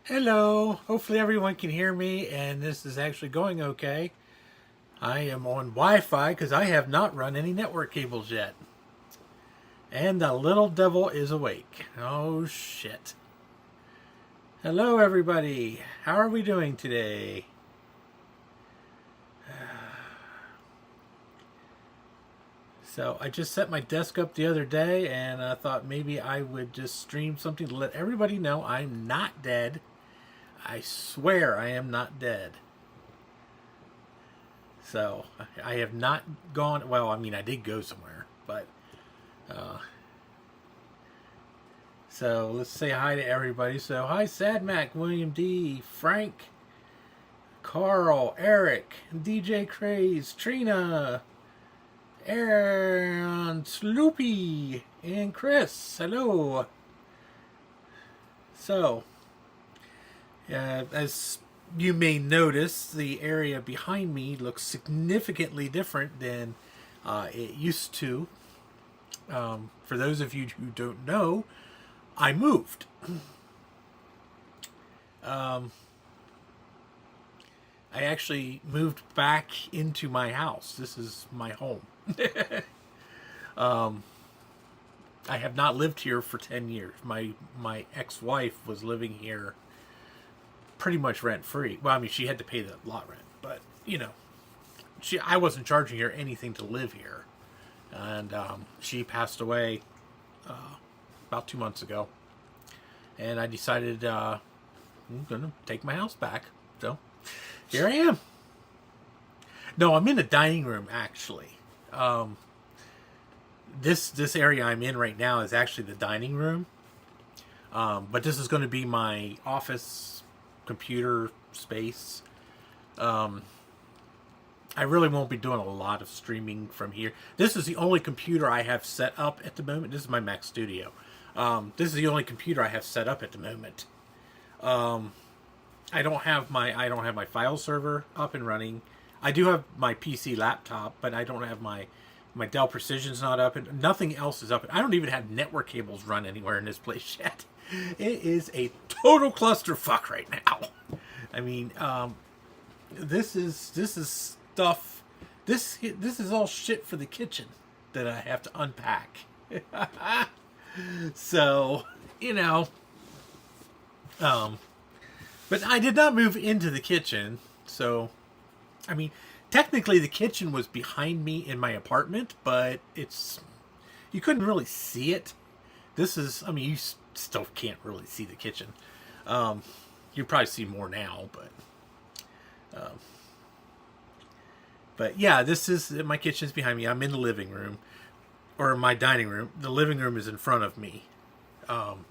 Hello, hopefully everyone can hear me and this is actually going okay. I am on Wi-Fi because I have not run any network cables yet. And the little devil is awake. Oh shit. Hello everybody, how are we doing today? So I just set my desk up the other day and I thought maybe I would just stream something to let everybody know I'm not dead. I swear I am not dead. So I have not gone. Well, I mean, I did go somewhere, but uh, so let's say hi to everybody. So hi, Sad Mac, William D, Frank, Carl, Eric, DJ Craze, Trina, Aaron, Sloopy, and Chris. Hello. So, as you may notice, the area behind me looks significantly different than it used to. For those of you who don't know, I moved. Um, I actually moved back into my house. This is my home. um, I have not lived here for 10 years. My ex-wife was living here pretty much rent free. Well, I mean, she had to pay the lot rent, but you know, I wasn't charging her anything to live here, and she passed away about 2 months ago, and I decided I'm gonna take my house back. So here I am. No, I'm in the dining room actually. This area I'm in right now is actually the dining room, but this is going to be my office computer space. I really won't be doing a lot of streaming from here. This is the only computer I have set up at the moment. This is my Mac Studio. This is the only computer I have set up at the moment. I don't have my file server up and running. I do have my PC laptop, but I don't have my Dell Precision's not up, and nothing else is up. I don't even have network cables run anywhere in this place yet. It is a total clusterfuck right now. I mean, this is stuff. This is all shit for the kitchen that I have to unpack. So, you know, but I did not move into the kitchen. So, I mean, technically the kitchen was behind me in my apartment, but you couldn't really see it. This is, I mean, you still can't really see the kitchen. You probably see more now, but yeah, this is my kitchen's behind me. I'm in the living room or my dining room. The living room is in front of me, and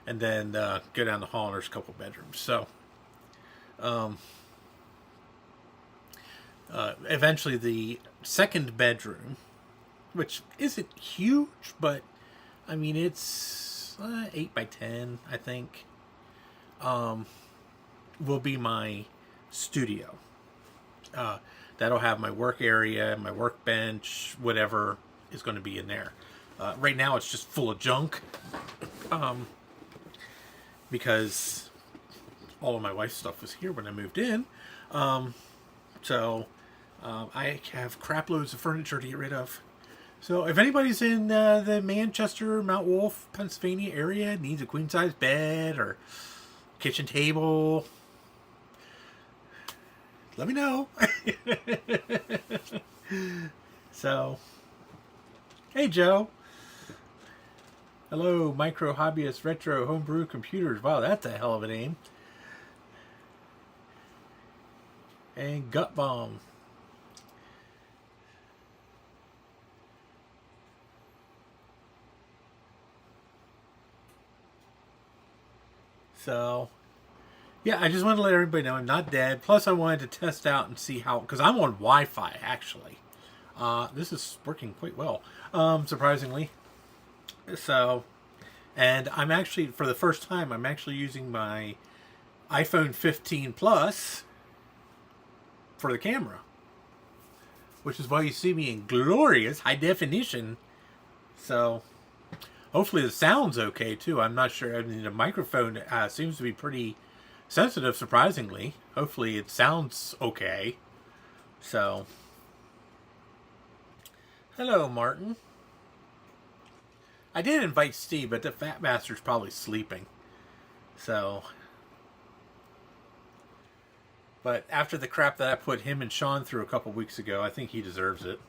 then go down the hall and there's a couple bedrooms. So, eventually the second bedroom, which isn't huge, but I mean it's 8 by 10, I think. Will be my studio. That'll have my work area, my workbench, whatever is going to be in there. Right now, it's just full of junk because all of my wife's stuff was here when I moved in. So I have crap loads of furniture to get rid of. So if anybody's in the Manchester, Mount Wolf, Pennsylvania area, needs a queen size bed or kitchen table, let me know. So, hey Joe. Hello, Micro Hobbyist Retro Homebrew Computers. Wow, that's a hell of a name. And Gut Bomb. So, yeah, I just wanted to let everybody know I'm not dead. Plus, I wanted to test out and see how, because I'm on Wi-Fi actually. This is working quite well, surprisingly. So, and I'm actually, for the first time, I'm actually using my iPhone 15 Plus for the camera, which is why you see me in glorious high definition. So, Hopefully the sound's okay too. I'm not sure. I mean, the microphone seems to be pretty sensitive, surprisingly. Hopefully it sounds okay. So, hello, Martin. I did invite Steve, but the fat bastard's probably sleeping. So, but after the crap that I put him and Sean through a couple weeks ago, I think he deserves it.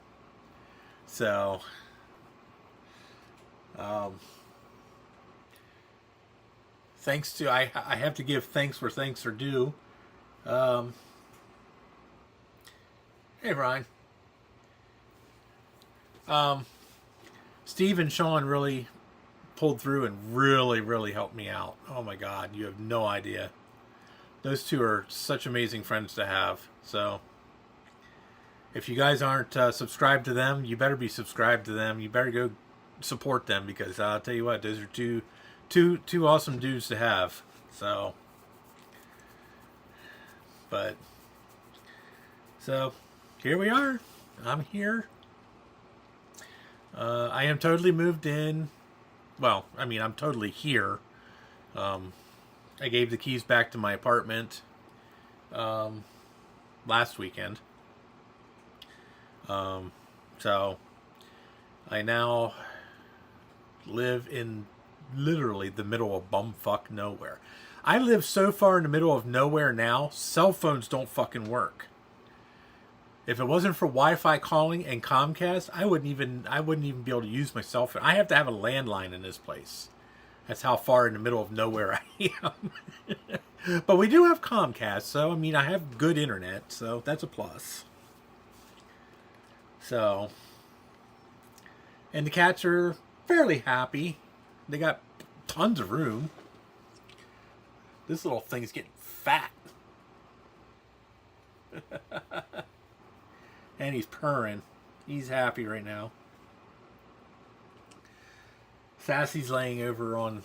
So, thanks to I have to give thanks where thanks are due. Um, hey, Ryan. Steve and Sean really pulled through and really, really helped me out. Oh my God, you have no idea. Those two are such amazing friends to have. So, if you guys aren't subscribed to them, you better be subscribed to them. You better go support them, because I'll tell you what, those are two awesome dudes to have. So, so here we are. I'm here. I am totally moved in. Well, I mean, I'm totally here. I gave the keys back to my apartment last weekend. So I now live in literally the middle of bumfuck nowhere. I live so far in the middle of nowhere now, cell phones don't fucking work. If it wasn't for Wi-Fi calling and Comcast, I wouldn't even be able to use my cell phone. I have to have a landline in this place. That's how far in the middle of nowhere I am. But we do have Comcast, so I mean, I have good internet, so that's a plus. So, and the cats are fairly happy. They got tons of room. This little thing's getting fat. And he's purring. He's happy right now. Sassy's laying over on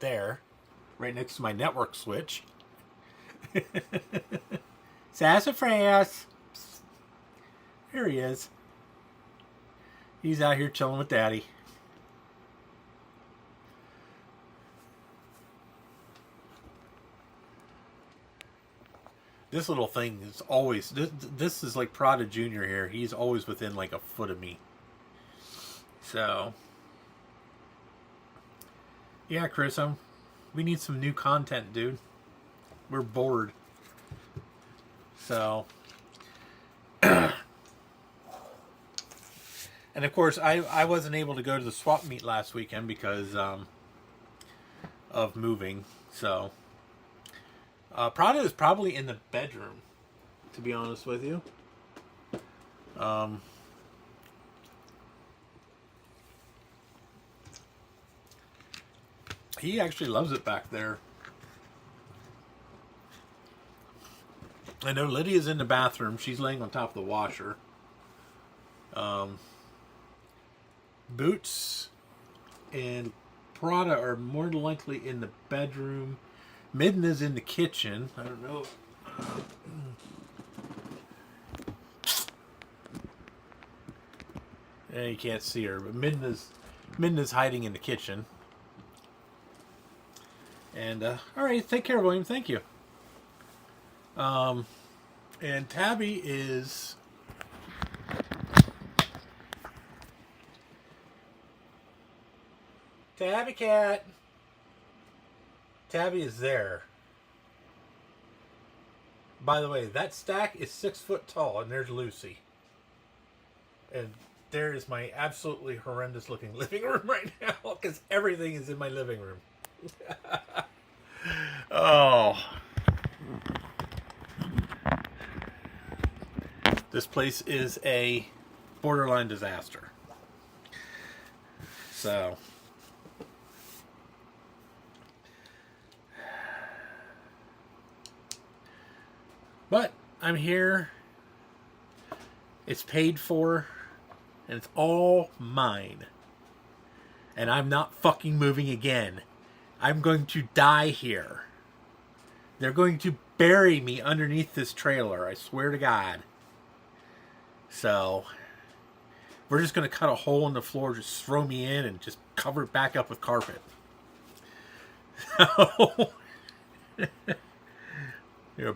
there, right next to my network switch. Sassafras! There he is. He's out here chilling with Daddy. This little thing is always... This is like Prada Jr. here. He's always within like a foot of me. So... Yeah, Chris, we need some new content, dude. We're bored. So... And of course, I wasn't able to go to the swap meet last weekend because of moving. So... Prada is probably in the bedroom, to be honest with you. He actually loves it back there. I know Lydia's in the bathroom. She's laying on top of the washer. Boots and Prada are more than likely in the bedroom. Midna's in the kitchen. I don't know. Yeah, you can't see her, but Midna's hiding in the kitchen. And all right, take care, William. Thank you. And Tabby is Tabby cat. Tabby is there. By the way, that stack is 6 foot tall, and there's Lucy. And there is my absolutely horrendous looking living room right now, because everything is in my living room. Oh. This place is a borderline disaster. So... But I'm here. It's paid for. And it's all mine. And I'm not fucking moving again. I'm going to die here. They're going to bury me underneath this trailer. I swear to God. So, We're just going to cut a hole in the floor, just throw me in, and just cover it back up with carpet. So,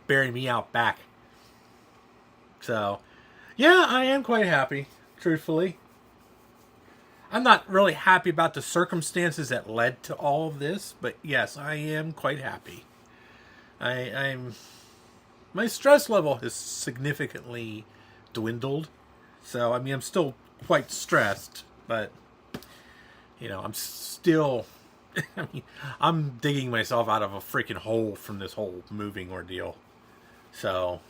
bury me out back. So, yeah, I am quite happy, truthfully. I'm not really happy about the circumstances that led to all of this, but yes, I am quite happy. I'm my stress level has significantly dwindled. So, I mean, I'm still quite stressed, but I'm still I mean, I'm digging myself out of a freaking hole from this whole moving ordeal. So,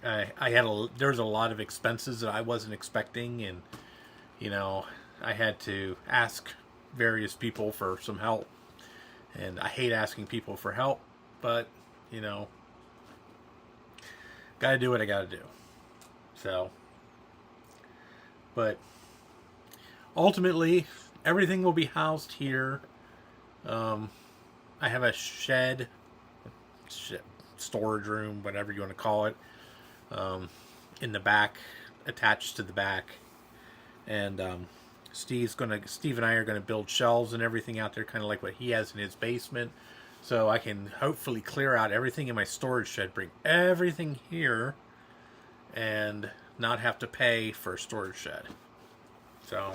there's a lot of expenses that I wasn't expecting, and I had to ask various people for some help. And I hate asking people for help, but got to do what I got to do. So, but ultimately, everything will be housed here. I have a shed, storage room, whatever you want to call it, in the back, attached to the back, and Steve and I are gonna build shelves and everything out there, kind of like what he has in his basement, so I can hopefully clear out everything in my storage shed, bring everything here, and not have to pay for a storage shed. So,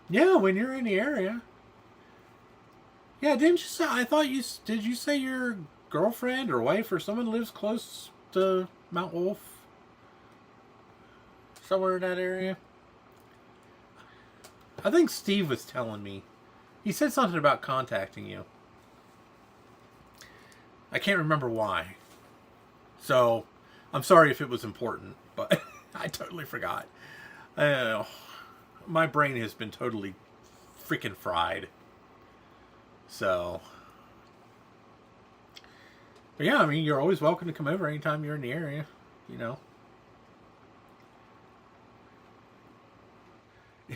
yeah, when you're in the area. Yeah, didn't you say? I thought did you say your girlfriend or wife or someone lives close to Mount Wolf? Somewhere in that area? I think Steve was telling me. He said something about contacting you. I can't remember why. So, I'm sorry if it was important, but I totally forgot. My brain has been totally freaking fried. So, but yeah, I mean, you're always welcome to come over anytime you're in the area,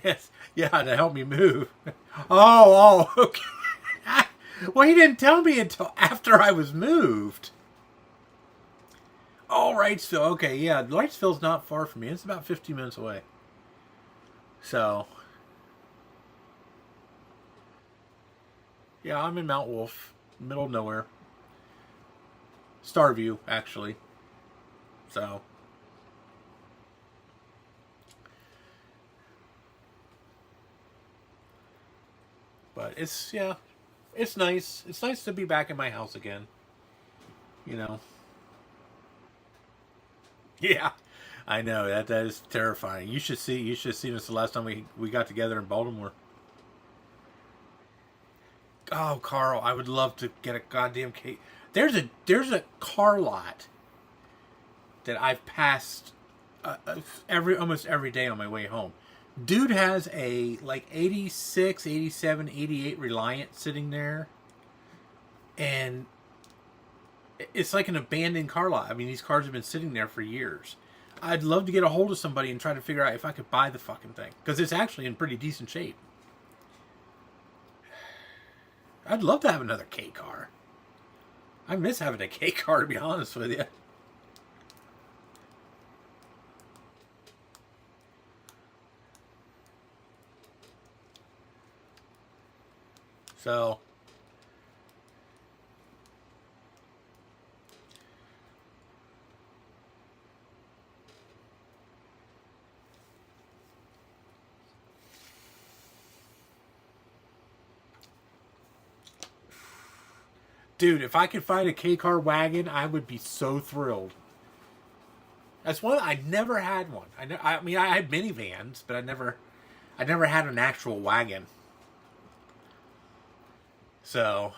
Yes, yeah, to help me move. Okay. Well, he didn't tell me until after I was moved. Oh, Wrightsville. Okay, yeah, Wrightsville's not far from me. It's about 15 minutes away. So, yeah, I'm in Mount Wolf, middle of nowhere. Starview, actually. So, but it's nice. It's nice to be back in my house again. You know. Yeah, I know that is terrifying. You should see. You should have seen us the last time we got together in Baltimore. Oh, Carl, I would love to get a goddamn cake. There's a car lot that I've passed almost every day on my way home. Dude has a like 86, 87, 88 Reliant sitting there, and it's like an abandoned car lot. I mean, these cars have been sitting there for years. I'd love to get a hold of somebody and try to figure out if I could buy the fucking thing, because it's actually in pretty decent shape. I'd love to have another K car. I miss having a K car, to be honest with you. So, dude, if I could find a K car wagon, I would be so thrilled. That's one. I never had one. I mean, I had minivans, but I never had an actual wagon. So,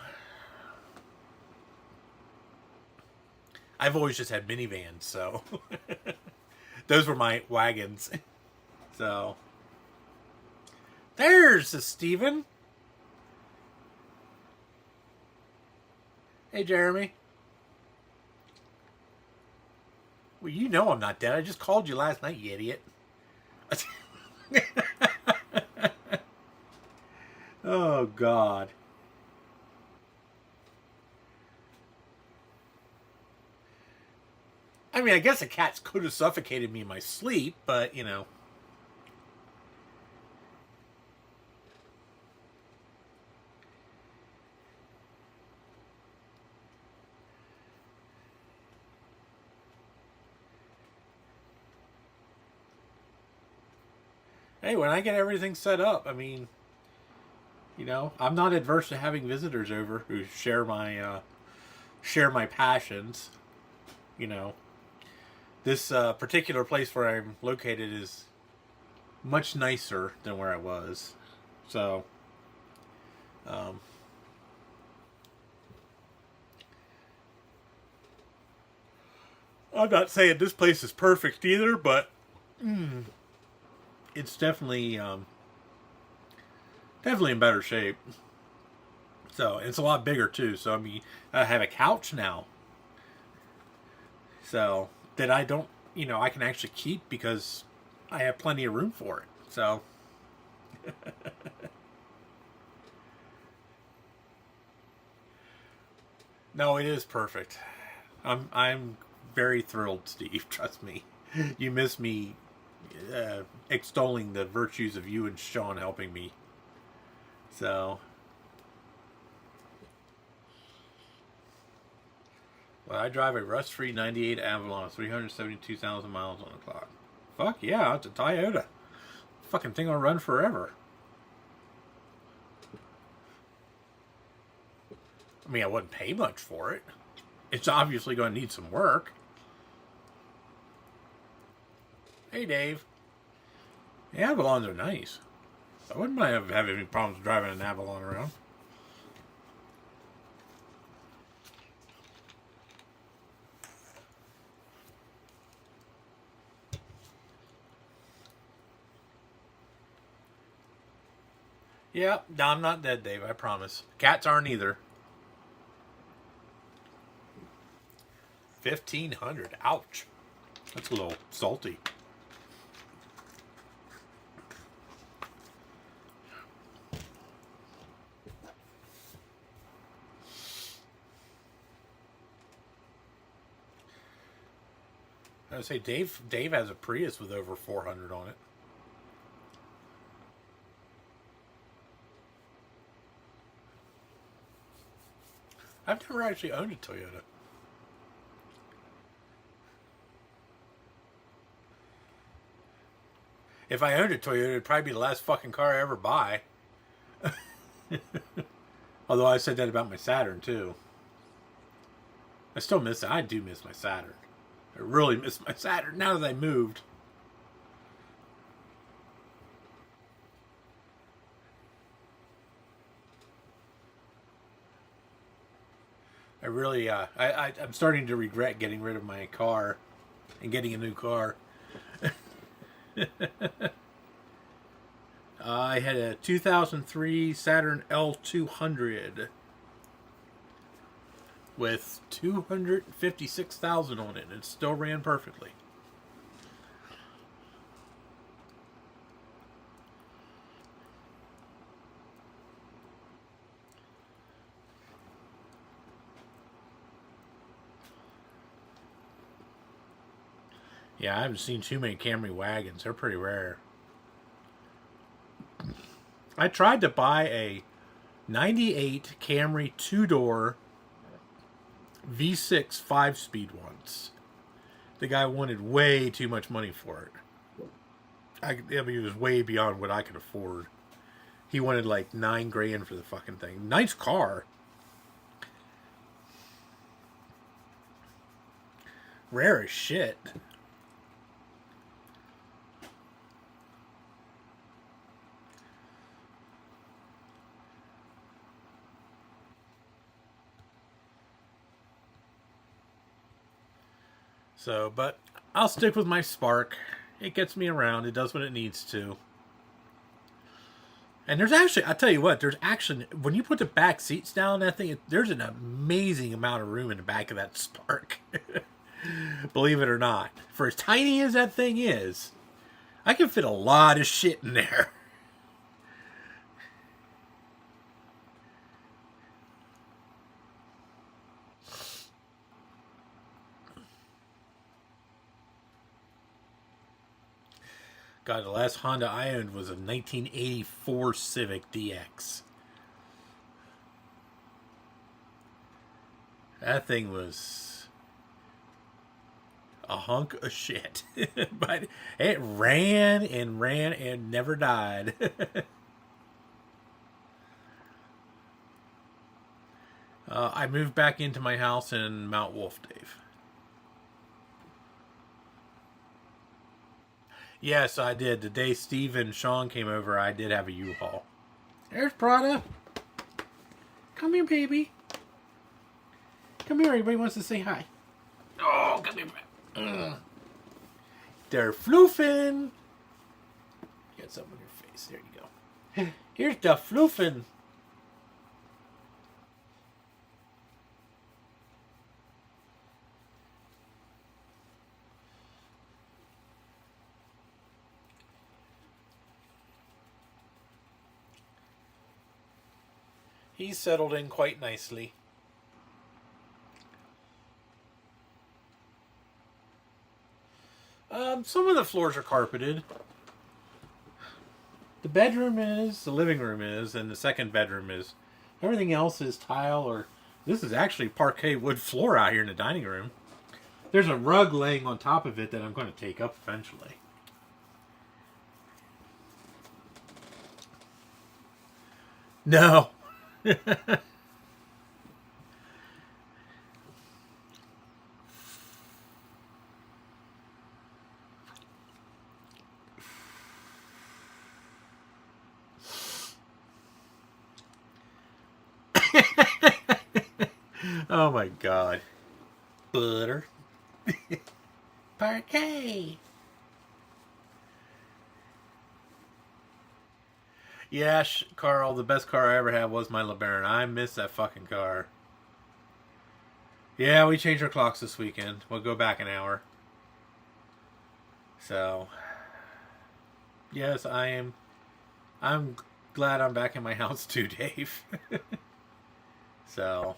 I've always just had minivans. So, those were my wagons. So, there's a Steven. Hey, Jeremy. Well, you know I'm not dead. I just called you last night, you idiot. Oh, God. I mean, I guess the cats could have suffocated me in my sleep, but, Hey, when I get everything set up, I mean, I'm not adverse to having visitors over who share my passions. You know, this particular place where I'm located is much nicer than where I was. So, um, I'm not saying this place is perfect either, but it's definitely in better shape. So it's a lot bigger too. So I mean, I have a couch now. So that I don't, I can actually keep because I have plenty of room for it. So no, it is perfect. I'm very thrilled, Steve. Trust me. You miss me extolling the virtues of you and Sean helping me. So, well, I drive a rust-free '98 Avalon, 372,000 miles on the clock. Fuck yeah, it's a Toyota. Fucking thing will run forever. I mean, I wouldn't pay much for it. It's obviously going to need some work. Hey, Dave. The Avalons are nice. I wouldn't mind having any problems driving an Avalon around. Yeah, no, I'm not dead, Dave. I promise. Cats aren't either. 1,500. Ouch. That's a little salty. I would say Dave has a Prius with over 400 on it. I've never actually owned a Toyota. If I owned a Toyota, it'd probably be the last fucking car I ever buy. Although I said that about my Saturn too. I still miss it. I do miss my Saturn. I really miss my Saturn now that I moved. I really, I'm starting to regret getting rid of my car and getting a new car. I had a 2003 Saturn L200 with 256,000 on it, and it still ran perfectly. Yeah, I haven't seen too many Camry wagons. They're pretty rare. I tried to buy a 98 Camry two-door V6 5-speed once. The guy wanted way too much money for it. I mean, it was way beyond what I could afford. He wanted like 9 grand for the fucking thing. Nice car. Rare as shit. So, but I'll stick with my Spark. It gets me around. It does what it needs to. And there's actually, I tell you what, there's actually, when you put the back seats down, that thing, there's an amazing amount of room in the back of that Spark. Believe it or not. For as tiny as that thing is, I can fit a lot of shit in there. God, the last Honda I owned was a 1984 Civic DX. That thing was a hunk of shit. But it ran and ran and never died. I moved back into my house in Mount Wolf, Dave. Yes, I did. The day Steve and Sean came over, I did have a U-Haul. There's Prada. Come here, baby. Come here. Everybody wants to say hi. Oh, come here. They're floofing. Get something on your face. There you go. Here's the floofing. He's settled in quite nicely. Some of the floors are carpeted. The bedroom is, the living room is, and the second bedroom is. Everything else is tile or... This is actually parquet wood floor out here in the dining room. There's a rug laying on top of it that I'm going to take up eventually. No. Oh my god. Butter. Parquet. Yeah, Carl, the best car I ever had was my LeBaron. I miss that fucking car. Yeah, we changed our clocks this weekend. We'll go back an hour. So, yes, I'm glad I'm back in my house too, Dave. So,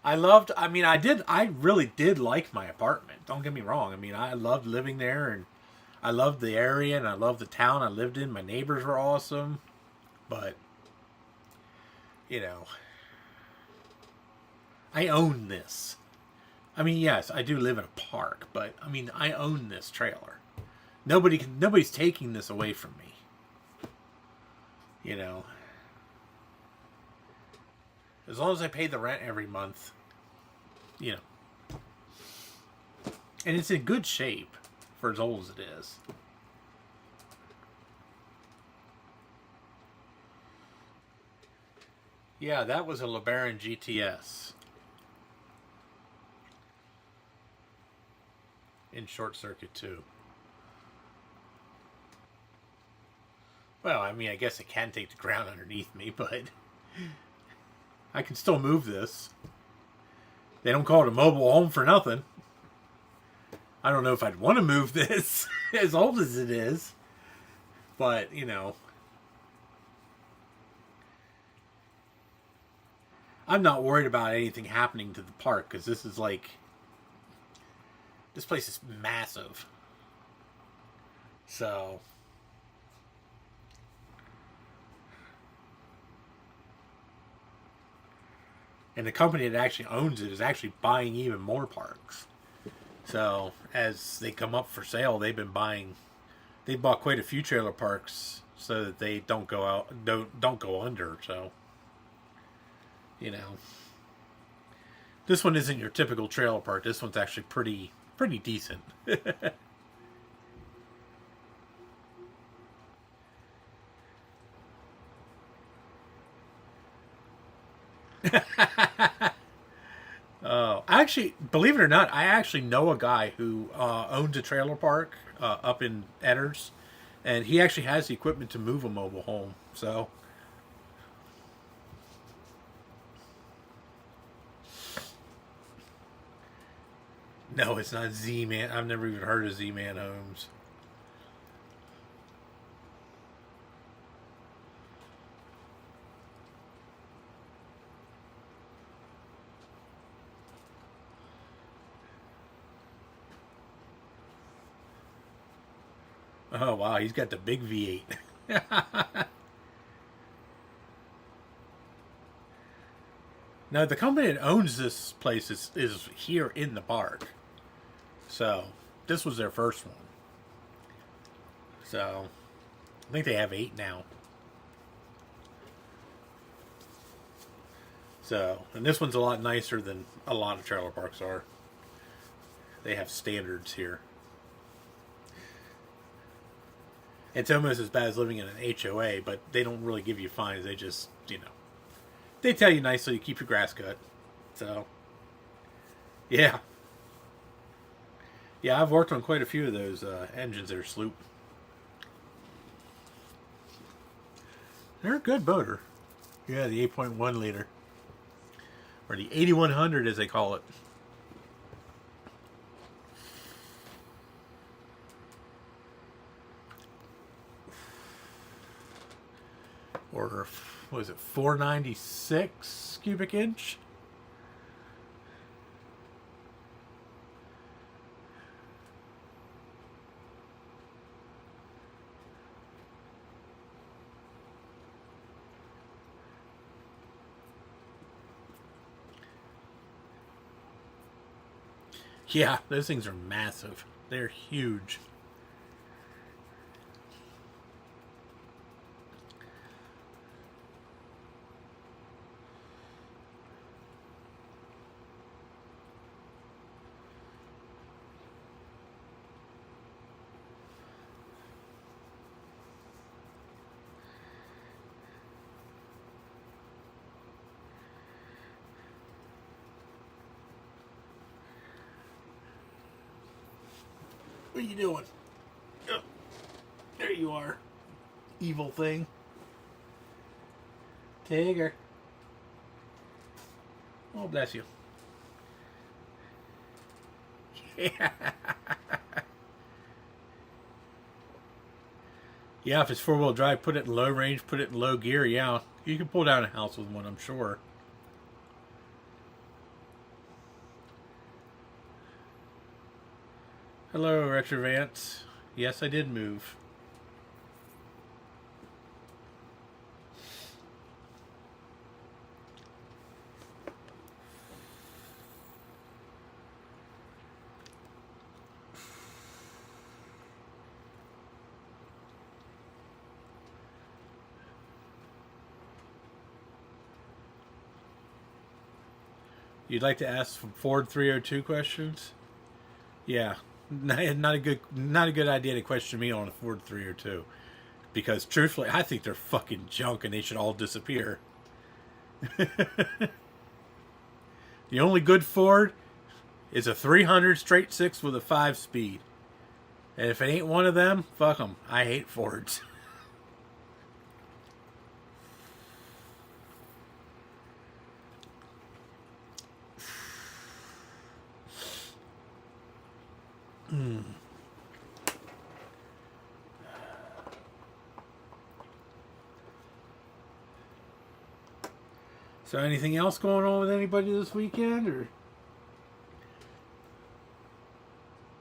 I really did like my apartment. Don't get me wrong. I mean, I loved living there and I loved the area and I loved the town I lived in. My neighbors were awesome. But, you know, I own this. I mean, yes, I do live in a park, but I mean, I own this trailer. Nobody's taking this away from me. You know, as long as I pay the rent every month, you know, and it's in good shape for as old as it is. Yeah, that was a LeBaron GTS in short circuit too. Well, I mean, I guess it can take the ground underneath me, but I can still move this. They don't call it a mobile home for nothing. I don't know if I'd want to move this as old as it is, but, you know, I'm not worried about anything happening to the park because this place is massive. So, and the company that actually owns it is actually buying even more parks. So as they come up for sale, they bought quite a few trailer parks so that they don't go under. So, you know, this one isn't your typical trailer park. This one's actually pretty decent. Actually, believe it or not, I actually know a guy who owns a trailer park up in Edders, and he actually has the equipment to move a mobile home. So, no, it's not Z Man. I've never even heard of Z Man Homes. Oh wow, he's got the big V8. Now, the company that owns this place is here in the park. So, this was their first one. So, I think they have 8 now. So, and this one's a lot nicer than a lot of trailer parks are. They have standards here. It's almost as bad as living in an HOA, but they don't really give you fines. They just, they tell you nicely to keep your grass cut. So, yeah. Yeah, I've worked on quite a few of those engines there, Sloop. They're a good motor. Yeah, the 8.1 liter. Or the 8100 as they call it. Or, what is it, 496 cubic inch? Yeah, those things are massive. They're huge. What are you doing? Oh, there you are. Evil thing. Tigger. Oh, bless you. Yeah. Yeah, if it's 4-wheel drive, put it in low range, put it in low gear, yeah. You can pull down a house with one, I'm sure. Hello, Retrovance. Yes, I did move. You'd like to ask Ford 302 questions? Yeah, not a good idea to question me on a Ford 302, because truthfully, I think they're fucking junk and they should all disappear. The only good Ford is a 300 straight six with a 5-speed, and if it ain't one of them, fuck them. I hate Fords. So anything else going on with anybody this weekend, or?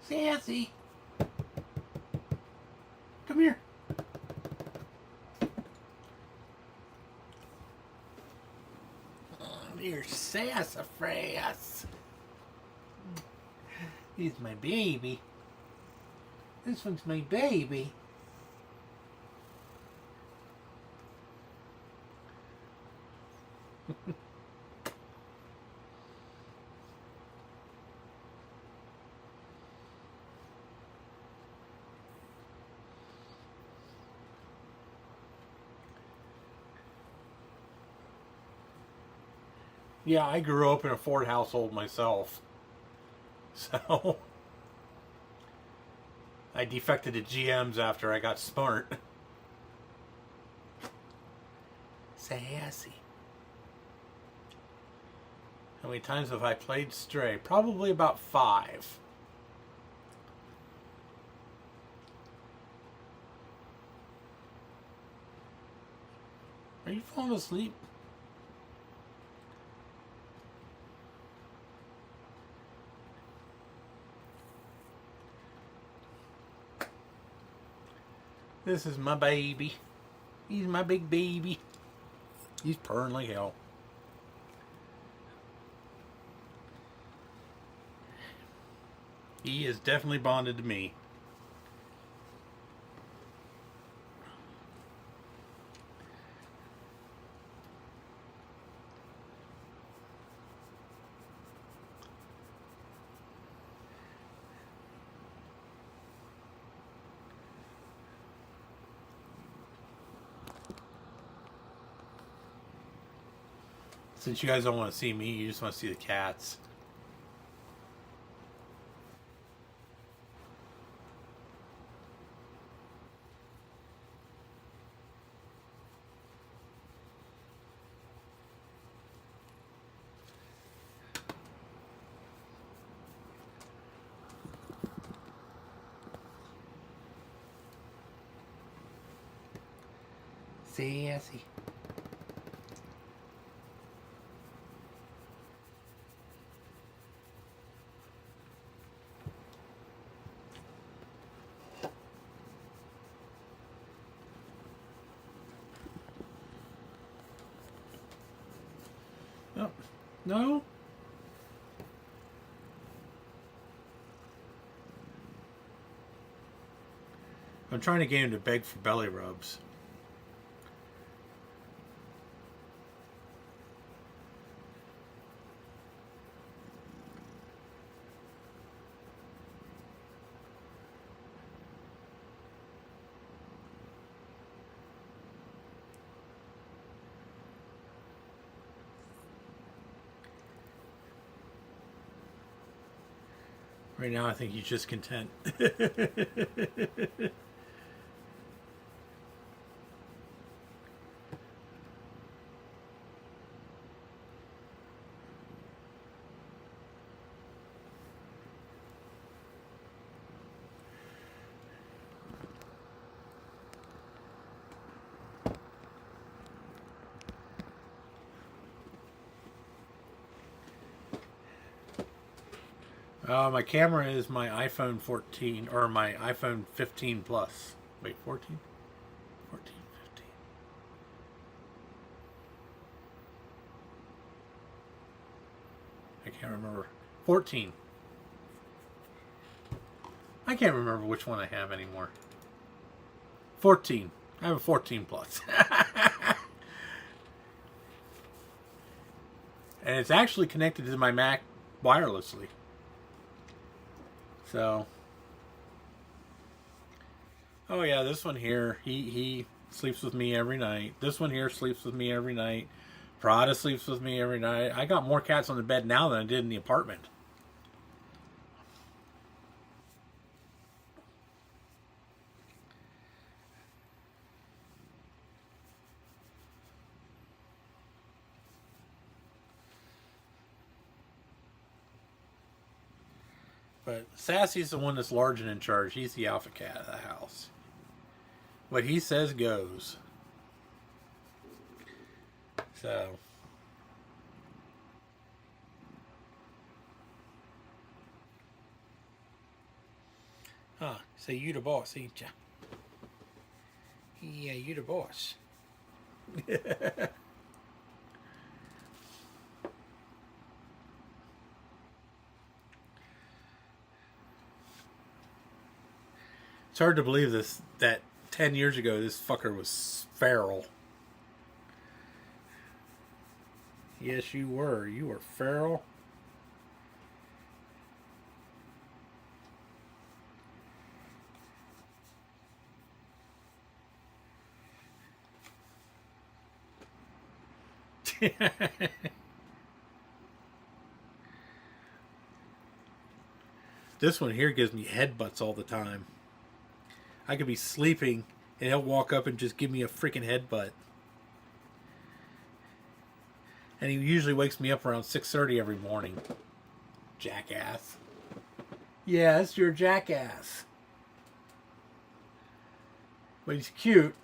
Sassy, come here. You're sassafras. He's my baby. This one's my baby. Yeah, I grew up in a Ford household myself. So I defected to GMs after I got smart. Sassy. How many times have I played Stray? Probably about 5. Are you falling asleep? This is my baby. He's my big baby. He's purring like hell. He is definitely bonded to me. Since you guys don't want to see me, you just want to see the cats. Sassy. Oh, no? I'm trying to get him to beg for belly rubs. Right now, I think he's just content. My camera is my iPhone 14 or my iPhone 15 Plus. Wait, 14? 14, 15. I can't remember. 14. I can't remember which one I have anymore. 14. I have a 14 Plus. And it's actually connected to my Mac wirelessly. So, oh yeah, this one here, he sleeps with me every night. This one here sleeps with me every night. Prada sleeps with me every night. I got more cats on the bed now than I did in the apartment. But Sassy's the one that's large and in charge. He's the alpha cat of the house. What he says goes. So, say you the boss, ain't ya? Yeah, you the boss. It's hard to believe that 10 years ago this fucker was feral. Yes, you were. You were feral. This one here gives me headbutts all the time. I could be sleeping and he'll walk up and just give me a freaking headbutt. And he usually wakes me up around 6:30 every morning. Jackass. Yes, you're a jackass. But he's cute.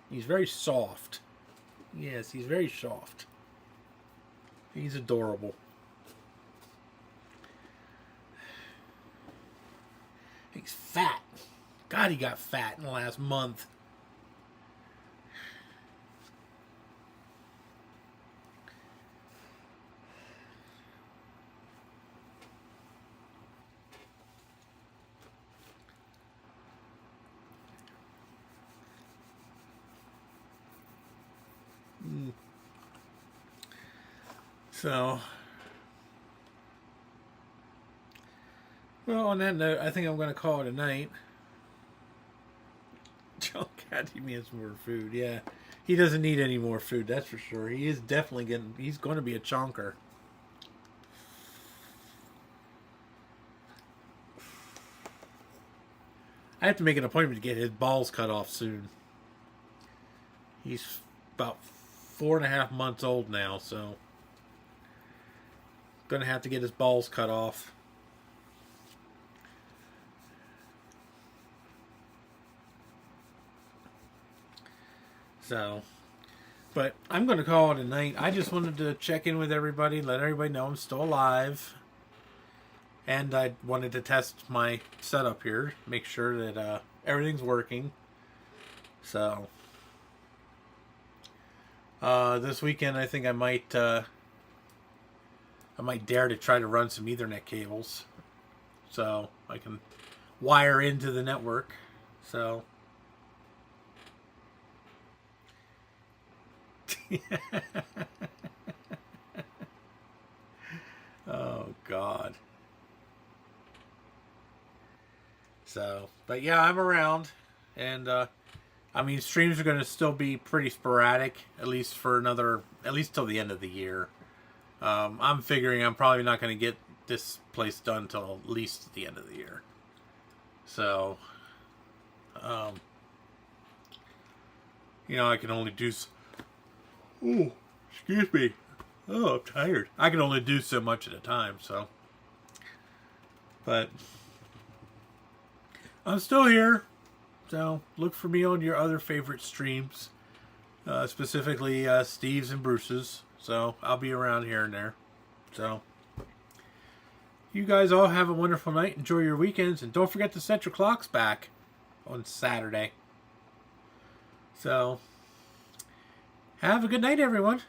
He's very soft. Yes, he's very soft. He's adorable. He's fat. God, he got fat in the last month. So, well, on that note, I think I'm going to call it a night. John Caddy needs more food. Yeah, he doesn't need any more food. That's for sure. He is definitely getting. He's going to be a chonker. I have to make an appointment to get his balls cut off soon. He's about 4.5 months old now, so gonna have to get his balls cut off. So, but I'm gonna call it a night. I just wanted to check in with everybody, let everybody know I'm still alive, and I wanted to test my setup here, make sure that everything's working. So, this weekend I think I might dare to try to run some Ethernet cables, so I can wire into the network. So. Oh God. So, but yeah, I'm around, and I mean, streams are going to still be pretty sporadic, at least till the end of the year. I'm figuring I'm probably not going to get this place done till at least the end of the year. So, I can only do. Oh, excuse me. Oh, I'm tired. I can only do so much at a time, so. But I'm still here, so look for me on your other favorite streams, specifically Steve's and Bruce's. So I'll be around here and there. So you guys all have a wonderful night. Enjoy your weekends, and don't forget to set your clocks back on Saturday. So have a good night, everyone.